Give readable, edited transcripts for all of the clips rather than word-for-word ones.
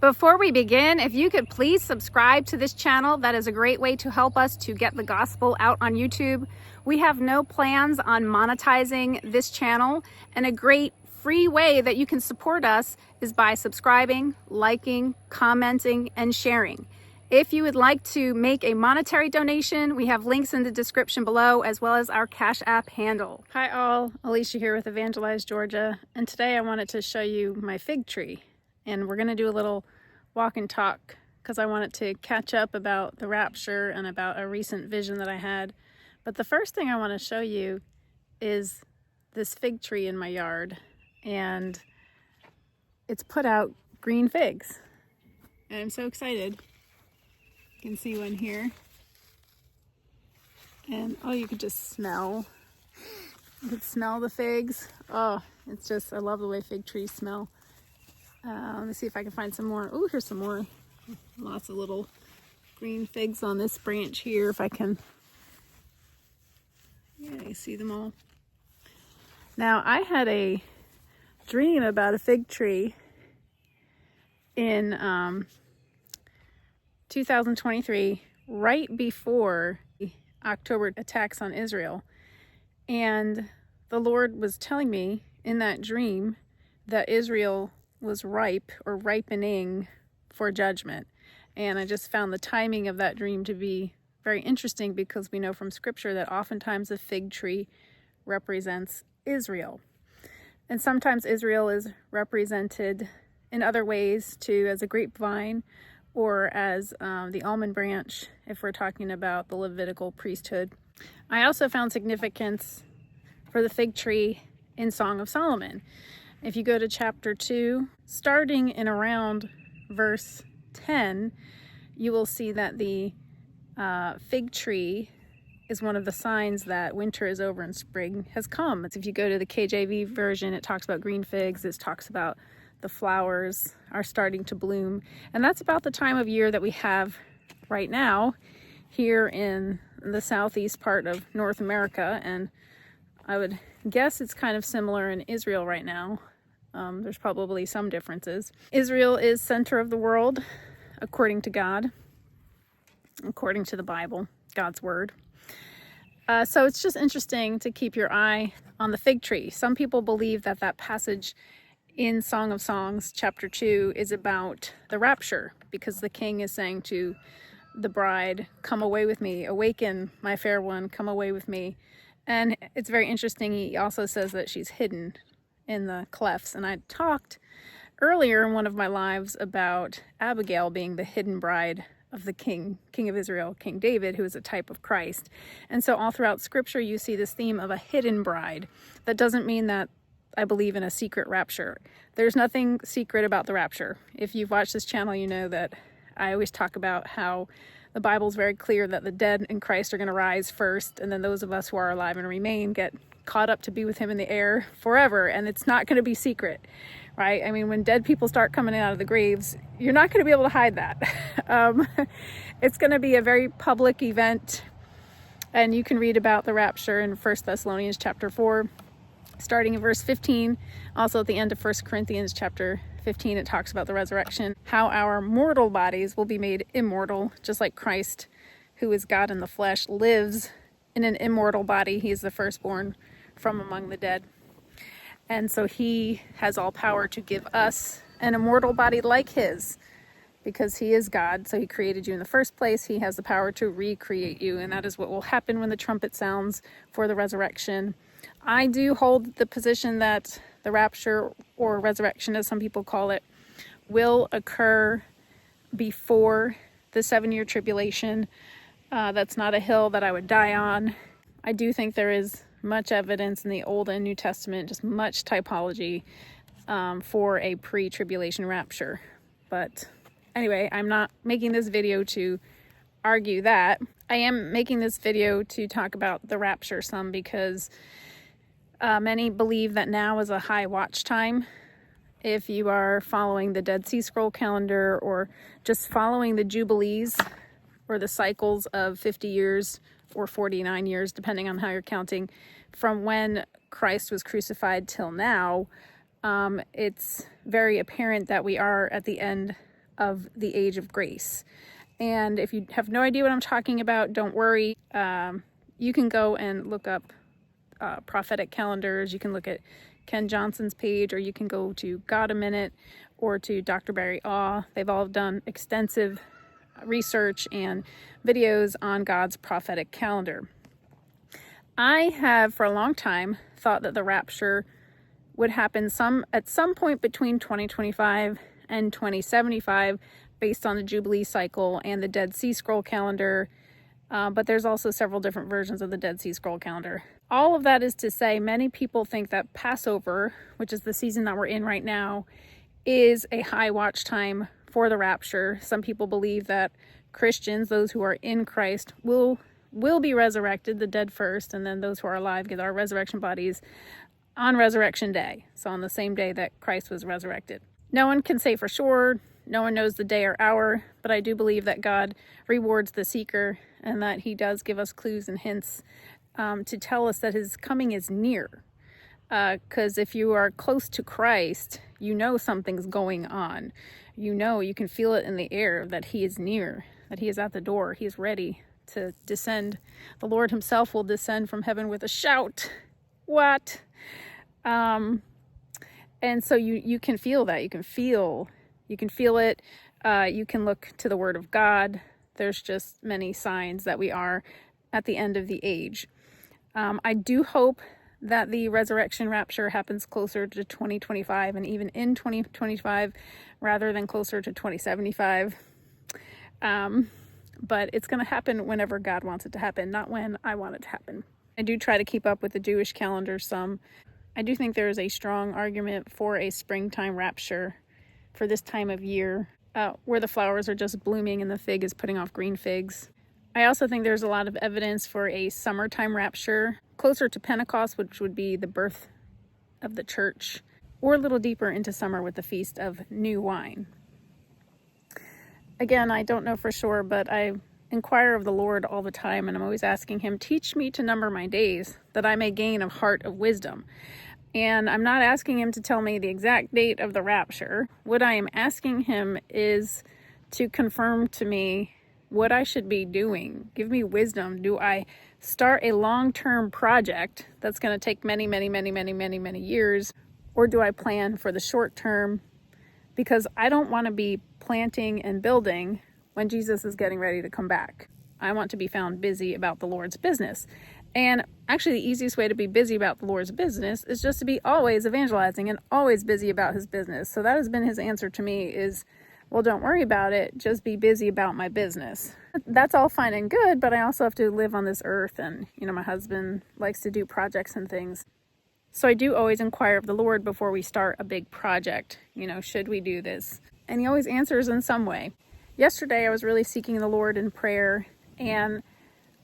Before we begin, if you could please subscribe to this channel, that is a great way to help us to get the gospel out on YouTube. We have no plans on monetizing this channel, and a great free way that you can support us is by subscribing, liking, commenting, and sharing. If you would like to make a monetary donation, we have links in the description below, as well as our Cash App handle. Hi all, Alicia here with Evangelize Georgia, and today I wanted to show you my fig tree. And we're going to do a little walk and talk because I wanted to catch up about the rapture and about a recent vision that I had. But the first thing I want to show you is this fig tree in my yard, and it's put out green figs. And I'm so excited. You can see one here. And oh, you could just smell. You could smell the figs. Oh, it's just, I love the way fig trees smell. Let me see if I can find some more. Oh, here's some more. Lots of little green figs on this branch here, if I can. Yeah, you see them all. Now, I had a dream about a fig tree in 2023, right before the October attacks on Israel. And the Lord was telling me in that dream that Israel was ripe or ripening for judgment. And I just found the timing of that dream to be very interesting, because we know from scripture that oftentimes a fig tree represents Israel. And sometimes Israel is represented in other ways too, as a grapevine or as the almond branch, if we're talking about the Levitical priesthood. I also found significance for the fig tree in Song of Solomon. If you go to chapter 2, starting in around verse 10, you will see that the fig tree is one of the signs that winter is over and spring has come. If you go to the KJV version, it talks about green figs. It talks about the flowers are starting to bloom. And that's about the time of year that we have right now here in the southeast part of North America. And I would guess it's kind of similar in Israel right now. There's probably some differences. Israel is center of the world, according to God, according to the Bible, God's word. So it's just interesting to keep your eye on the fig tree. Some people believe that that passage in Song of Songs, chapter 2, is about the rapture, because the king is saying to the bride, "Come away with me, awaken, my fair one, come away with me." And it's very interesting. He also says that she's hidden in the clefts. And I talked earlier in one of my lives about Abigail being the hidden bride of the king of Israel, King David, who is a type of Christ. And so all throughout scripture, you see this theme of a hidden bride. That doesn't mean that I believe in a secret rapture. There's nothing secret about the rapture. If you've watched this channel, you know that I always talk about how the Bible is very clear that the dead in Christ are going to rise first, and then those of us who are alive and remain get caught up to be with him in the air forever, and it's not going to be secret, right? I mean, when dead people start coming out of the graves, you're not going to be able to hide that. It's going to be a very public event, and you can read about the rapture in 1 Thessalonians chapter 4, starting in verse 15. Also at the end of 1 Corinthians chapter 15, it talks about the resurrection, how our mortal bodies will be made immortal, just like Christ, who is God in the flesh, lives in an immortal body. He is the firstborn from among the dead. And so he has all power to give us an immortal body like his, because he is God. So he created you in the first place. He has the power to recreate you. And that is what will happen when the trumpet sounds for the resurrection. I do hold the position that the rapture, or resurrection as some people call it, will occur before the 7-year tribulation. That's not a hill that I would die on. I do think there is much evidence in the Old and New Testament, just much typology for a pre-tribulation rapture. But anyway, I'm not making this video to argue that. I am making this video to talk about the rapture some, because many believe that now is a high watch time. If you are following the Dead Sea Scroll calendar, or just following the Jubilees, or the cycles of 50 years or 49 years, depending on how you're counting, from when Christ was crucified till now, it's very apparent that we are at the end of the age of grace. And if you have no idea what I'm talking about, don't worry. You can go and look up prophetic calendars. You can look at Ken Johnson's page, or you can go to God a Minute or to Dr. Barry Awe. They've all done extensive research and videos on God's prophetic calendar. I have for a long time thought that the rapture would happen at some point between 2025 and 2075 based on the Jubilee cycle and the Dead Sea Scroll calendar. But there's also several different versions of the Dead Sea Scroll calendar. All of that is to say, many people think that Passover, which is the season that we're in right now, is a high watch time for the rapture. Some people believe that Christians, those who are in Christ, will be resurrected, the dead first, and then those who are alive get our resurrection bodies on Resurrection Day, so on the same day that Christ was resurrected. No one can say for sure, no one knows the day or hour, but I do believe that God rewards the seeker and that he does give us clues and hints to tell us that his coming is near. Because if you are close to Christ, you know something's going on. You know, you can feel it in the air that he is near, that he is at the door, he is ready to descend. The Lord himself will descend from heaven with a shout. What? And so you can feel that. You can feel it. You can look to the Word of God. There's just many signs that we are at the end of the age. I do hope that the resurrection rapture happens closer to 2025 and even in 2025 rather than closer to 2075. But it's going to happen whenever God wants it to happen, not when I want it to happen. I do try to keep up with the Jewish calendar some. I do think there is a strong argument for a springtime rapture for this time of year, where the flowers are just blooming and the fig is putting off green figs. I also think there's a lot of evidence for a summertime rapture, closer to Pentecost, which would be the birth of the church, or a little deeper into summer with the Feast of New Wine. Again, I don't know for sure, but I inquire of the Lord all the time, and I'm always asking him, teach me to number my days, that I may gain a heart of wisdom. And I'm not asking him to tell me the exact date of the rapture. What I am asking him is to confirm to me what I should be doing. Give me wisdom. Do I start a long-term project that's going to take many, many, many, many, many, many years? Or do I plan for the short term? Because I don't want to be planting and building when Jesus is getting ready to come back. I want to be found busy about the Lord's business. And actually the easiest way to be busy about the Lord's business is just to be always evangelizing and always busy about his business. So that has been his answer to me is, well, don't worry about it. Just be busy about my business. That's all fine and good, but I also have to live on this earth. And, my husband likes to do projects and things. So I do always inquire of the Lord before we start a big project. Should we do this? And he always answers in some way. Yesterday, I was really seeking the Lord in prayer, and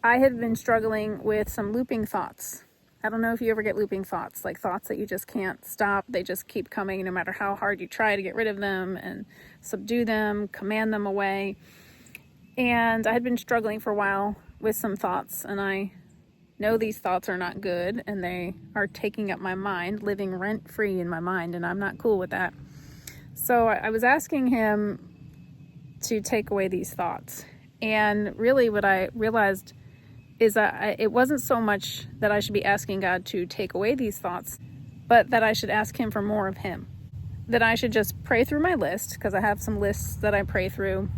I had been struggling with some looping thoughts. I don't know if you ever get looping thoughts, like thoughts that you just can't stop. They just keep coming no matter how hard you try to get rid of them and subdue them, command them away. And I had been struggling for a while with some thoughts, and I know these thoughts are not good, and they are taking up my mind, living rent-free in my mind, and I'm not cool with that. So I was asking him to take away these thoughts. And really what I realized is that it wasn't so much that I should be asking God to take away these thoughts, but that I should ask him for more of him. That I should just pray through my list, because I have some lists that I pray through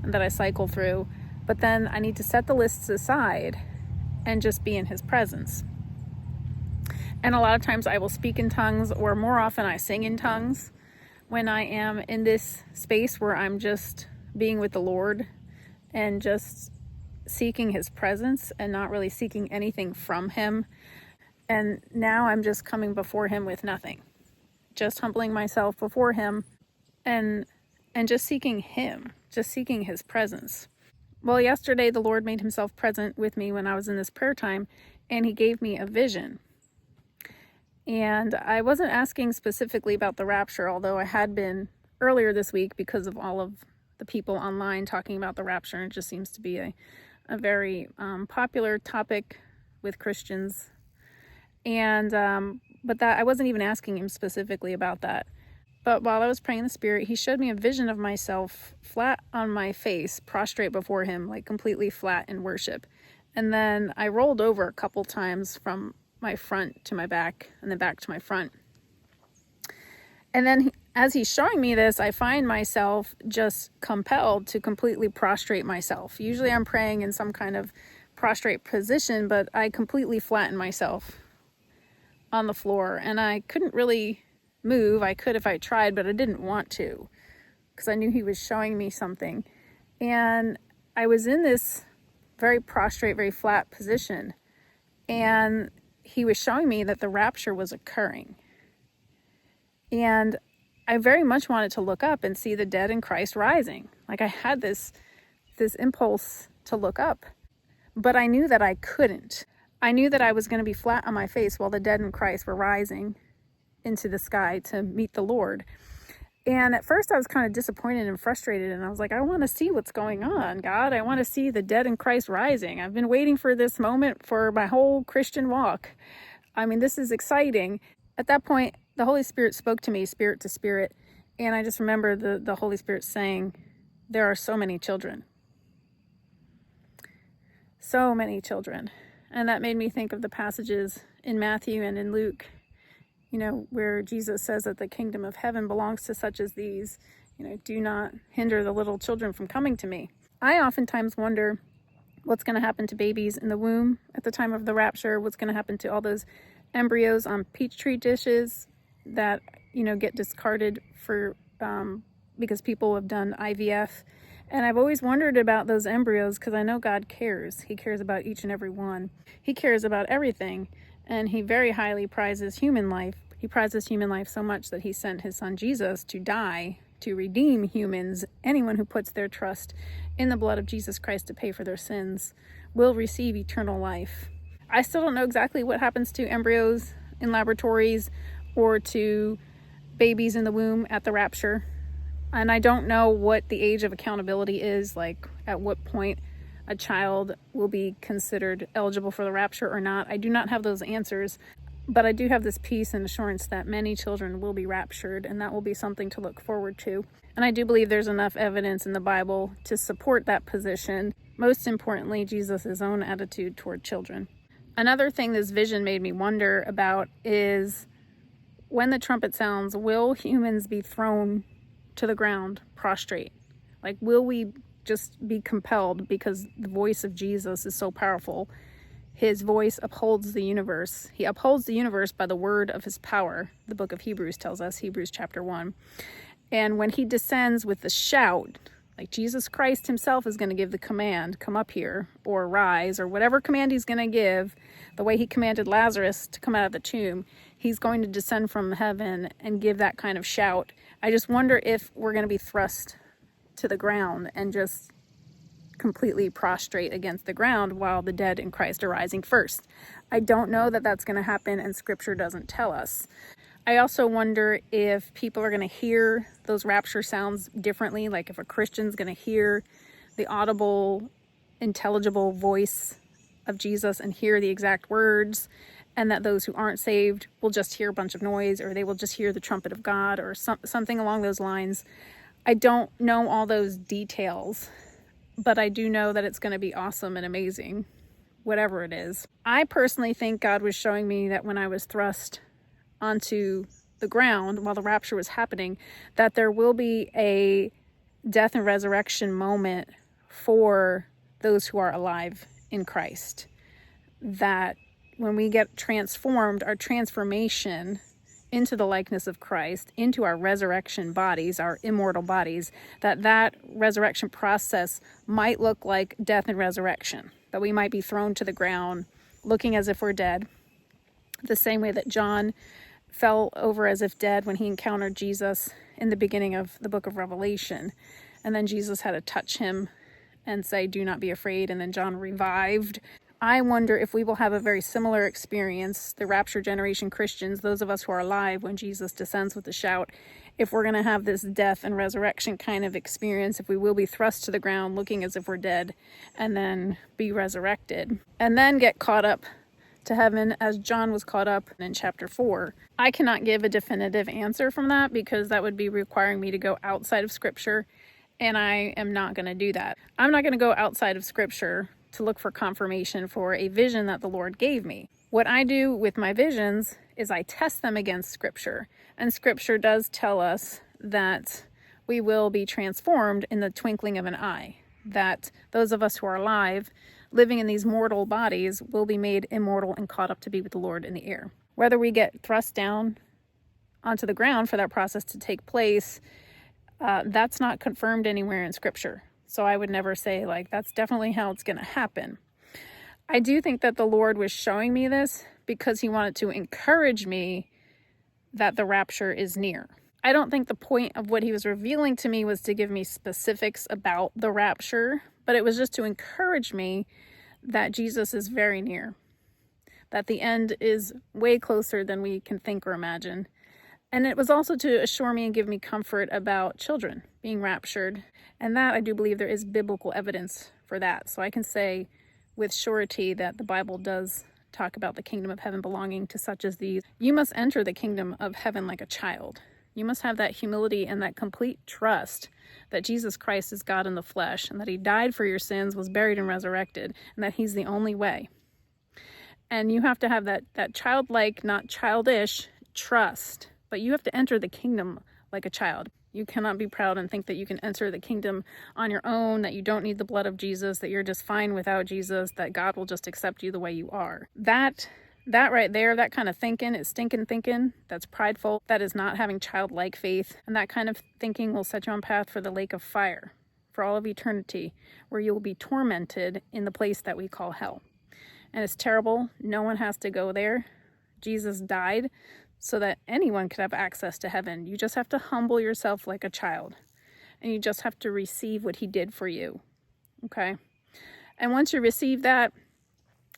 and that I cycle through. But then I need to set the lists aside and just be in his presence. And a lot of times I will speak in tongues, or more often I sing in tongues when I am in this space where I'm just being with the Lord and just seeking his presence and not really seeking anything from him. And now I'm just coming before him with nothing, just humbling myself before him and just seeking him, just seeking his presence. Well, yesterday the Lord made himself present with me when I was in this prayer time, and he gave me a vision. And I wasn't asking specifically about the rapture, although I had been earlier this week because of all of the people online talking about the rapture. And it just seems to be a very popular topic with Christians. And but that I wasn't even asking him specifically about that. But while I was praying in the Spirit, he showed me a vision of myself flat on my face, prostrate before him, like completely flat in worship. And then I rolled over a couple times from my front to my back and then back to my front. And then as he's showing me this, I find myself just compelled to completely prostrate myself. Usually I'm praying in some kind of prostrate position, but I completely flattened myself on the floor, and I couldn't really move. I could if I tried, but I didn't want to because I knew he was showing me something. And I was in this very prostrate, very flat position, and he was showing me that the rapture was occurring. And I very much wanted to look up and see the dead in Christ rising. Like I had this impulse to look up, but I knew that I couldn't. I knew that I was going to be flat on my face while the dead in Christ were rising into the sky to meet the Lord. And at first I was kind of disappointed and frustrated, and I was like, I want to see what's going on, God. I want to see the dead in Christ rising. I've been waiting for this moment for my whole Christian walk. I mean, this is exciting. At that point, the Holy Spirit spoke to me, spirit to spirit, and I just remember the Holy Spirit saying, there are so many children. So many children. And that made me think of the passages in Matthew and in Luke, where Jesus says that the kingdom of heaven belongs to such as these. Do not hinder the little children from coming to me. I oftentimes wonder what's going to happen to babies in the womb at the time of the rapture, what's going to happen to all those embryos on Peachtree dishes that, get discarded for because people have done IVF. And I've always wondered about those embryos because I know God cares. He cares about each and every one. He cares about everything. And he very highly prizes human life. He prizes human life so much that he sent his son Jesus to die, to redeem humans. Anyone who puts their trust in the blood of Jesus Christ to pay for their sins will receive eternal life. I still don't know exactly what happens to embryos in laboratories or to babies in the womb at the rapture. And I don't know what the age of accountability is, like at what point a child will be considered eligible for the rapture or not. I do not have those answers, but I do have this peace and assurance that many children will be raptured, and that will be something to look forward to. And I do believe there's enough evidence in the Bible to support that position. Most importantly, Jesus' own attitude toward children. Another thing this vision made me wonder about is when the trumpet sounds, will humans be thrown to the ground prostrate? Like, will we just be compelled because the voice of Jesus is so powerful? His voice upholds the universe. He upholds the universe by the word of his power. The book of Hebrews tells us, Hebrews chapter 1. And when he descends with the shout, like Jesus Christ himself is going to give the command, come up here, or rise, or whatever command he's going to give, the way he commanded Lazarus to come out of the tomb, he's going to descend from heaven and give that kind of shout. I just wonder if we're going to be thrust to the ground and just completely prostrate against the ground while the dead in Christ are rising first. I don't know that that's going to happen, and scripture doesn't tell us. I also wonder if people are going to hear those rapture sounds differently, like if a Christian's going to hear the audible, intelligible voice of Jesus and hear the exact words, and that those who aren't saved will just hear a bunch of noise, or they will just hear the trumpet of God, or something along those lines. I don't know all those details, but I do know that it's going to be awesome and amazing, whatever it is. I personally think God was showing me that when I was thrust onto the ground while the rapture was happening, that there will be a death and resurrection moment for those who are alive in Christ. That when we get transformed, our transformation into the likeness of Christ, into our resurrection bodies, our immortal bodies, that resurrection process might look like death and resurrection, that we might be thrown to the ground looking as if we're dead, the same way that John fell over as if dead when he encountered Jesus in the beginning of the book of Revelation. And then Jesus had to touch him and say, do not be afraid. And then John revived. I wonder if we will have a very similar experience, the rapture generation Christians, those of us who are alive when Jesus descends with a shout, if we're going to have this death and resurrection kind of experience, if we will be thrust to the ground looking as if we're dead and then be resurrected and then get caught up to heaven as John was caught up in chapter 4. I cannot give a definitive answer from that because that would be requiring me to go outside of Scripture, and I am not going to do that. I'm not going to go outside of Scripture to look for confirmation for a vision that the Lord gave me. What I do with my visions is I test them against Scripture, and Scripture does tell us that we will be transformed in the twinkling of an eye, that those of us who are alive, living in these mortal bodies, will be made immortal and caught up to be with the Lord in the air. Whether we get thrust down onto the ground for that process to take place, that's not confirmed anywhere in Scripture. So I would never say, like, that's definitely how it's going to happen. I do think that the Lord was showing me this because he wanted to encourage me that the rapture is near. I don't think the point of what he was revealing to me was to give me specifics about the rapture, but it was just to encourage me that Jesus is very near, that the end is way closer than we can think or imagine. And it was also to assure me and give me comfort about children being raptured. And that, I do believe there is biblical evidence for that. So I can say with surety that the Bible does talk about the kingdom of heaven belonging to such as these. You must enter the kingdom of heaven like a child. You must have that humility and that complete trust that Jesus Christ is God in the flesh, and that he died for your sins, was buried and resurrected, and that he's the only way. And you have to have that childlike, not childish, trust. But you have to enter the kingdom like a child. You cannot be proud and think that you can enter the kingdom on your own, that you don't need the blood of Jesus, that you're just fine without Jesus, that God will just accept you the way you are. That right there, that kind of thinking is stinking thinking. That's prideful. That is not having childlike faith. And that kind of thinking will set you on path for the lake of fire for all of eternity, where you will be tormented in the place that we call hell. And it's terrible. No one has to go there. Jesus died so that anyone could have access to heaven. You just have to humble yourself like a child. And you just have to receive what he did for you. Okay? And once you receive that,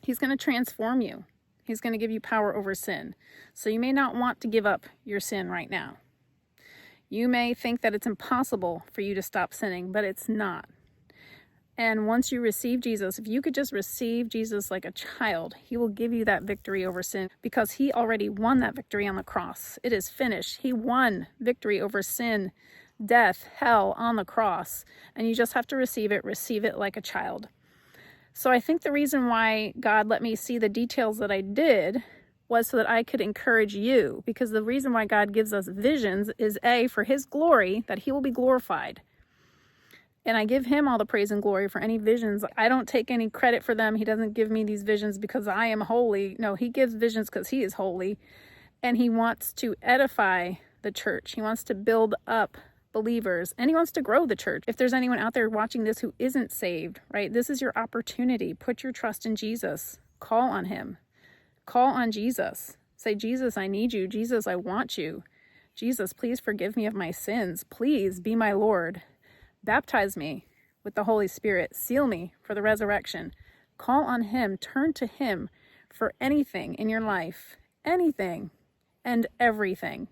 he's going to transform you. He's going to give you power over sin. So you may not want to give up your sin right now. You may think that it's impossible for you to stop sinning, but it's not. And once you receive Jesus, if you could just receive Jesus like a child, he will give you that victory over sin because he already won that victory on the cross. It is finished. He won victory over sin, death, hell on the cross. And you just have to receive it like a child. So I think the reason why God let me see the details that I did was so that I could encourage you, because the reason why God gives us visions is A, for his glory, that he will be glorified. And I give him all the praise and glory for any visions. I don't take any credit for them. He doesn't give me these visions because I am holy. No, he gives visions because he is holy. And he wants to edify the church. He wants to build up believers. And he wants to grow the church. If there's anyone out there watching this who isn't saved, right? This is your opportunity. Put your trust in Jesus. Call on him. Call on Jesus. Say, Jesus, I need you. Jesus, I want you. Jesus, please forgive me of my sins. Please be my Lord. Baptize me with the Holy Spirit. Seal me for the resurrection. Call on him. Turn to him for anything in your life. Anything and everything.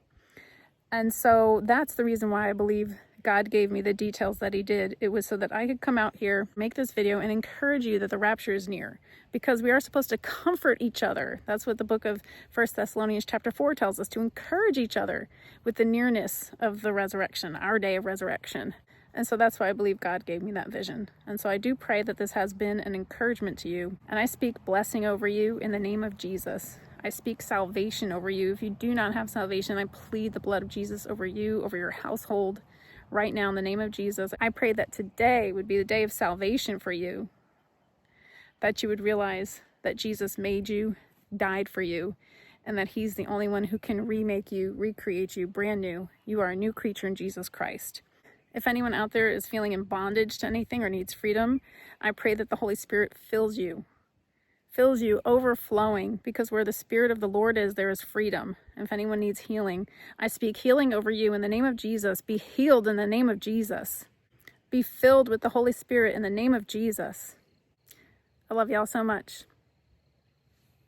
And so that's the reason why I believe God gave me the details that he did. It was so that I could come out here, make this video, and encourage you that the rapture is near. Because we are supposed to comfort each other. That's what the book of 1 Thessalonians chapter 4 tells us, to encourage each other with the nearness of the resurrection, our day of resurrection. And so that's why I believe God gave me that vision. And so I do pray that this has been an encouragement to you. And I speak blessing over you in the name of Jesus. I speak salvation over you. If you do not have salvation, I plead the blood of Jesus over you, over your household, right now in the name of Jesus. I pray that today would be the day of salvation for you. That you would realize that Jesus made you, died for you, and that he's the only one who can remake you, recreate you brand new. You are a new creature in Jesus Christ. If anyone out there is feeling in bondage to anything or needs freedom, I pray that the Holy Spirit fills you overflowing, because where the Spirit of the Lord is, there is freedom. And if anyone needs healing, I speak healing over you in the name of Jesus. Be healed in the name of Jesus. Be filled with the Holy Spirit in the name of Jesus. I love y'all so much.